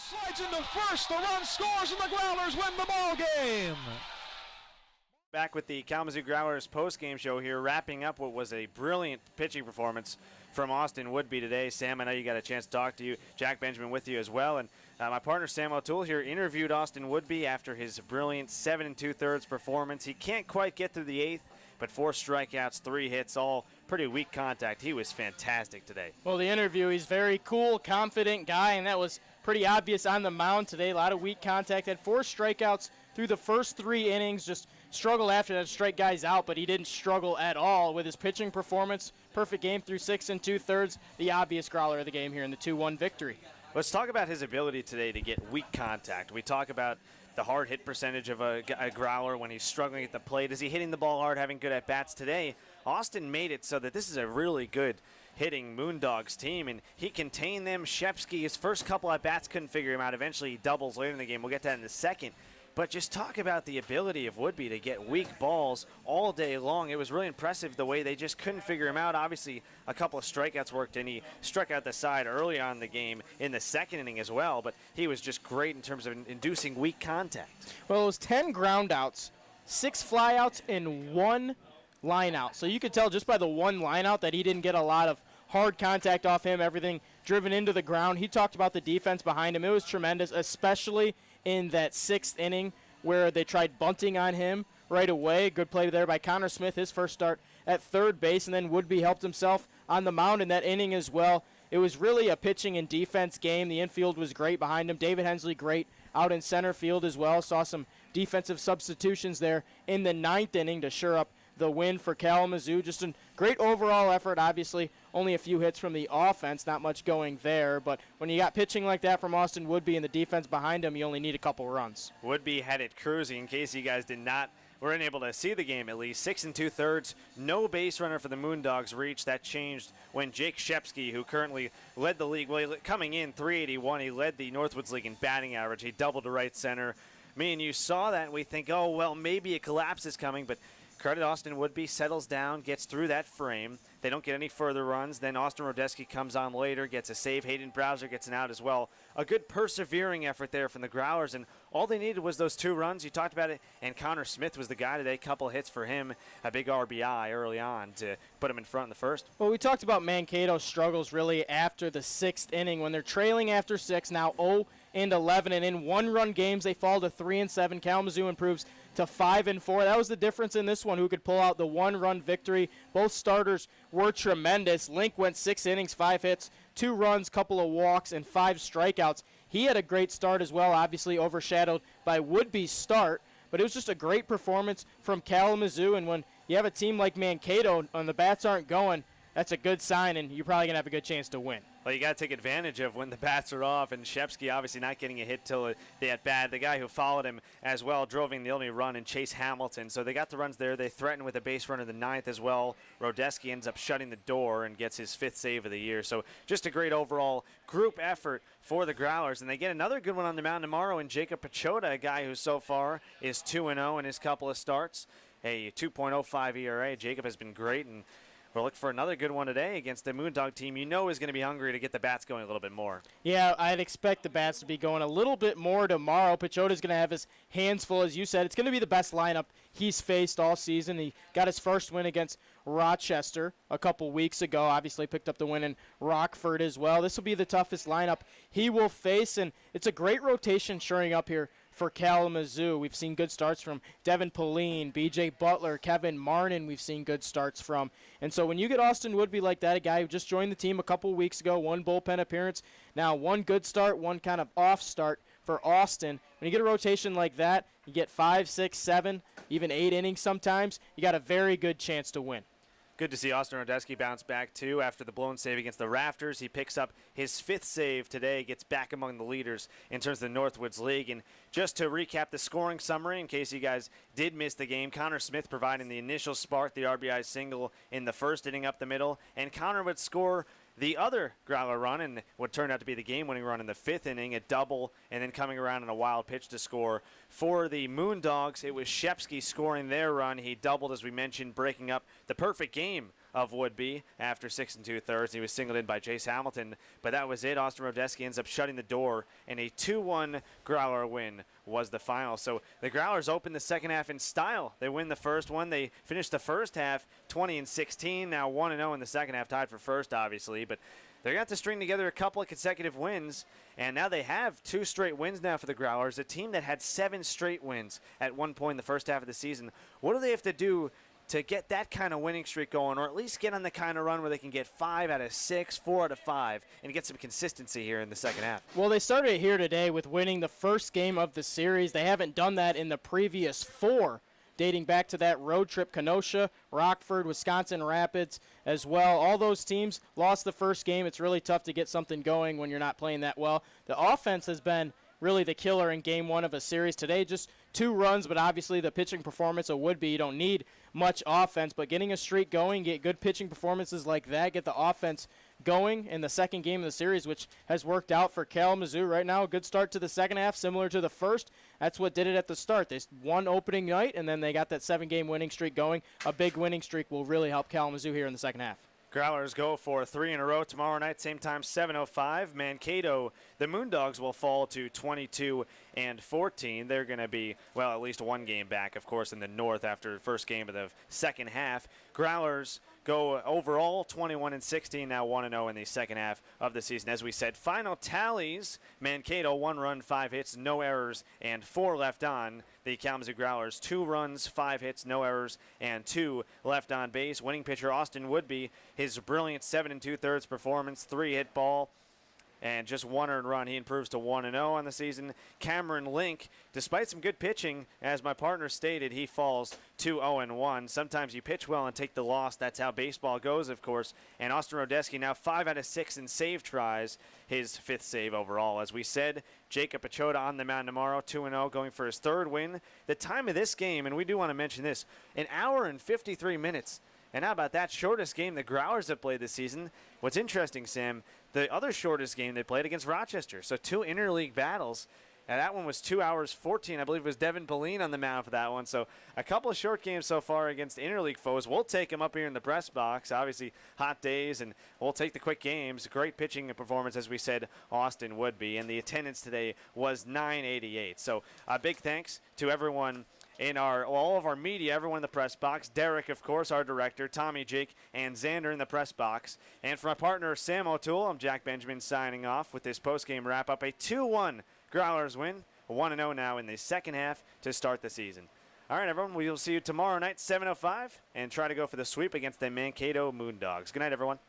Slides into first, the run scores, and the Growlers win the ball game. Back with the Kalamazoo Growlers post-game show here, wrapping up what was a brilliant pitching performance from Austin Woodby today. Sam, I know you got a chance to talk to you. Jack Benjamin with you as well. And my partner Sam O'Toole here interviewed Austin Woodby after his brilliant 7 2/3 performance. He can't quite get through the eighth, but 4 strikeouts, 3 hits, all pretty weak contact. He was fantastic today. Well, the interview, he's very cool, confident guy, and that was pretty obvious on the mound today. A lot of weak contact. Had 4 strikeouts through the first 3 innings, just struggled after that to strike guys out, but he didn't struggle at all with his pitching performance. Perfect game through 6 2/3, the obvious Growler of the game here in the 2-1 victory. Let's talk about his ability today to get weak contact. We talk about the hard hit percentage of a Growler when he's struggling at the plate. Is he hitting the ball hard, having good at-bats today? Austin made it so that this is a really good hitting Moondogs team, and he contained them. Shepsky, his first couple at-bats, couldn't figure him out. Eventually he doubles later in the game. We'll get to that in a second. But just talk about the ability of Woodby to get weak balls all day long. It was really impressive the way they just couldn't figure him out. Obviously, a couple of strikeouts worked, and he struck out the side early on in the game in the second inning as well. But he was just great in terms of inducing weak contact. Well, it was 10 groundouts, 6 flyouts, and 1 lineout. So you could tell just by the 1 lineout that he didn't get a lot of hard contact off him, everything driven into the ground. He talked about the defense behind him. It was tremendous, especially in that 6th inning where they tried bunting on him right away. Good play there by Connor Smith, his first start at third base, and then Woodby helped himself on the mound in that inning as well. It was really a pitching and defense game. The infield was great behind him. David Hensley great out in center field as well. Saw some defensive substitutions there in the 9th inning to shore up the win for Kalamazoo. Just a great overall effort. Obviously, only a few hits from the offense, not much going there. But when you got pitching like that from Austin Woodby and the defense behind him, you only need a couple runs. Woodby had it cruising. In case you guys weren't able to see the game at least. 6 2/3, no base runner for the Moondogs reached. That changed when Jake Shepsky, who currently led the league, coming in 381, he led the Northwoods League in batting average. He doubled to right center. Me and you saw that, and we think, oh, well, maybe a collapse is coming, but credit Austin Woodby, settles down, gets through that frame. They don't get any further runs. Then Austin Rodesky comes on later, gets a save. Hayden Browser gets an out as well. A good persevering effort there from the Growlers, and all they needed was those 2 runs. You talked about it, and Connor Smith was the guy today. Couple hits for him, a big RBI early on to put him in front in the first. Well, we talked about Mankato's struggles really after the 6th inning when they're trailing after 6, now 0-11, and in 1-run games they fall to 3-7. Kalamazoo improves to 5-4. That was the difference in this one, who could pull out the 1-run victory. Both starters were tremendous. Link went 6 innings, 5 hits, 2 runs, couple of walks, and 5 strikeouts. He had a great start as well, obviously overshadowed by Woodby's start, but it was just a great performance from Kalamazoo, and when you have a team like Mankato and the bats aren't going, that's a good sign, and you're probably going to have a good chance to win. Well, you got to take advantage of when the bats are off, and Shepsky obviously not getting a hit till the at-bat. The guy who followed him as well drove in the only run, and Chase Hamilton. So they got the runs there. They threatened with a base runner in the 9th as well. Rodesky ends up shutting the door and gets his 5th save of the year. So just a great overall group effort for the Growlers. And they get another good one on the mound tomorrow in Jacob Pachota, a guy who so far is 2-0 in his couple of starts. A 2.05 ERA. Jacob has been great, and we'll look for another good one today against the Moondog team you know is going to be hungry to get the bats going a little bit more. Yeah, I'd expect the bats to be going a little bit more tomorrow. Pachota's going to have his hands full, as you said. It's going to be the best lineup he's faced all season. He got his first win against Rochester a couple weeks ago. Obviously picked up the win in Rockford as well. This will be the toughest lineup he will face, and it's a great rotation shoring up here for Kalamazoo. We've seen good starts from Devin Pauline, B.J. Butler, Kevin Marnin we've seen good starts from. And so when you get Austin Woodby like that, a guy who just joined the team a couple weeks ago, 1 bullpen appearance, now 1 good start, 1 kind of off start for Austin. When you get a rotation like that, you get 5, 6, 7, even 8 innings sometimes, you got a very good chance to win. Good to see Austin Rodesky bounce back, too, after the blown save against the Rafters. He picks up his 5th save today, gets back among the leaders in terms of the Northwoods League. And just to recap the scoring summary, in case you guys did miss the game, Connor Smith providing the initial spark, the RBI single in the first inning up the middle, and Connor would score the other Growler run, and what turned out to be the game-winning run in the 5th inning, a double, and then coming around in a wild pitch to score. For the Moondogs, it was Shepsky scoring their run. He doubled, as we mentioned, breaking up the perfect game of Woodby after 6 2/3. He was singled in by Jace Hamilton, but that was it. Austin Rodesky ends up shutting the door, and a 2-1 Growler win was the final. So the Growlers opened the second half in style. They win the first one. They finished the first half 20-16, now 1-0 in the second half, tied for first, obviously, but they're going to have to string together a couple of consecutive wins, and now they have 2 straight wins now for the Growlers, a team that had 7 straight wins at one point in the first half of the season. What do they have to do to get that kind of winning streak going, or at least get on the kind of run where they can get 5 out of 6, 4 out of 5, and get some consistency here in the second half? Well, they started here today with winning the first game of the series. They haven't done that in the previous 4, dating back to that road trip, Kenosha, Rockford, Wisconsin Rapids as well. All those teams lost the first game. It's really tough to get something going when you're not playing that well. The offense has been really the killer in game 1 of a series. Today, just 2 runs, but obviously the pitching performance of Woodby, you don't need much offense, but getting a streak going, get good pitching performances like that, get the offense going in the second game of the series, which has worked out for Kalamazoo right now. A good start to the second half, similar to the first. That's what did it at the start. They won opening night, and then they got that 7-game winning streak going. A big winning streak will really help Kalamazoo here in the second half. Growlers go for 3 in a row tomorrow night, same time, 7:05. Mankato, the MoonDogs will fall to 22-14. They're going to be, well, at least 1 game back, of course, in the north after the first game of the second half. Growlers go overall 21-16, now 1-0 in the second half of the season. As we said, final tallies: Mankato 1 run, 5 hits, no errors, and 4 left on. The Kalamazoo Growlers 2 runs, 5 hits, no errors, and 2 left on base. Winning pitcher Austin Woodby, his brilliant 7 2/3 performance, 3-hit ball, and just 1 earned run. He improves to 1-0 on the season. Cameron Link, despite some good pitching, as my partner stated, he falls to 0-1. Sometimes you pitch well and take the loss. That's how baseball goes, of course. And Austin Rodesky now 5 out of 6 in save tries, his 5th save overall. As we said, Jacob Pachota on the mound tomorrow, 2-0, going for his 3rd win. The time of this game, and we do want to mention this, 1 hour and 53 minutes. And how about that? Shortest game the Growlers have played this season. What's interesting, Sam, the other shortest game they played against Rochester. So 2 interleague battles. And that one was 2 hours 14. I believe it was Devin Pauline on the mound for that one. So a couple of short games so far against interleague foes. We'll take them up here in the press box. Obviously, hot days, and we'll take the quick games. Great pitching performance, as we said, Austin Woodby. And the attendance today was 988. So a big thanks to everyone in all of our media, everyone in the press box. Derek, of course, our director, Tommy, Jake, and Xander in the press box. And for my partner, Sam O'Toole, I'm Jack Benjamin signing off with this postgame wrap-up. A 2-1 Growlers win, 1-0 now in the second half to start the season. All right, everyone, we will see you tomorrow night, 7:05, and try to go for the sweep against the Mankato MoonDogs. Good night, everyone.